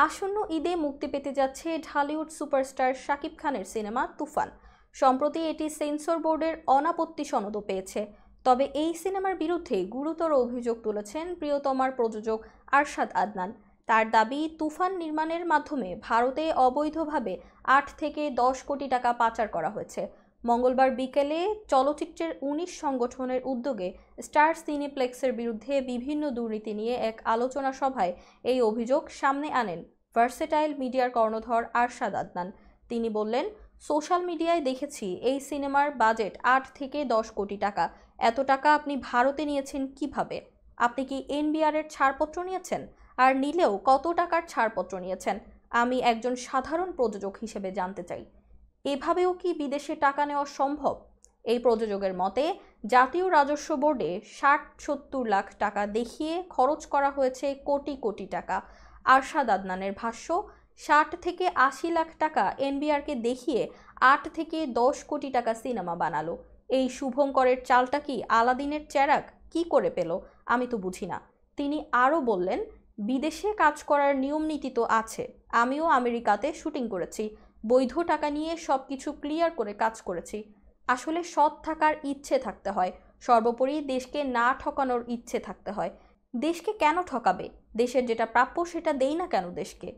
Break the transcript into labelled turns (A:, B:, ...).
A: আসন্ন ঈদে মুক্তি পেতে যাচ্ছে ঢালিউড সুপারস্টার শাকিব খানের সিনেমা তুফান। সম্প্রতি এটি সেন্সর বোর্ডের অনাপত্তি সনদও পেয়েছে। তবে এই সিনেমার বিরুদ্ধে গুরুতর অভিযোগ তুলেছেন প্রিয়তমার প্রযোজক আরশাদ আদনান। তার দাবি, তুফান নির্মাণের মাধ্যমে ভারতে অবৈধভাবে ৮ থেকে ১০ কোটি টাকা পাচার করা হয়েছে। মঙ্গলবার বিকেলে চলচ্চিত্রের ১৯ সংগঠনের উদ্যোগে স্টার সিনেপ্লেক্সের বিরুদ্ধে বিভিন্ন দুর্নীতি নিয়ে এক আলোচনা সভায় এই অভিযোগ সামনে আনেন ভার্সেটাইল মিডিয়ার কর্ণধার আরশাদ আদনান। তিনি বললেন, সোশ্যাল মিডিয়ায় দেখেছি এই সিনেমার বাজেট ৮ থেকে ১০ কোটি টাকা। এত টাকা আপনি ভারতে নিয়েছেন কিভাবে? আপনি কি এনবিআর এর ছাড়পত্র নিয়েছেন? আর নিলেও কত টাকার ছাড়পত্র নিয়েছেন? আমি একজন সাধারণ প্রযোজক হিসেবে জানতে চাই। এভাবেও কি বিদেশে টাকা নেওয়া সম্ভব? এই প্রযোজকের মতে, জাতীয় রাজস্ব বোর্ডে ৬০-৭০ লাখ টাকা দেখিয়ে খরচ করা হয়েছে কোটি কোটি টাকা। আরশাদ আদনানের ভাষ্য, ৬০ থেকে ৮০ লাখ টাকা এনবিআরকে দেখিয়ে ৮ থেকে ১০ কোটি টাকা সিনেমা বানালো। এই শুভঙ্করের চালটা কি আলাদিনের চেরাগ কি করে পেল? আমি তো বুঝি না। তিনি আরও বললেন, বিদেশে কাজ করার নিয়ম নীতি তো আছে। আমিও আমেরিকাতে শুটিং করেছি, বৈধ টাকা নিয়ে সবকিছু ক্লিয়ার করে কাজ করেছি। আসলে সৎ থাকার ইচ্ছে থাকতে হয়, সর্বোপরি দেশকে না ঠকানোর ইচ্ছে থাকতে হয়। দেশকে কেন ঠকাবে? দেশের যেটা প্রাপ্য সেটা দেই না কেন দেশকে?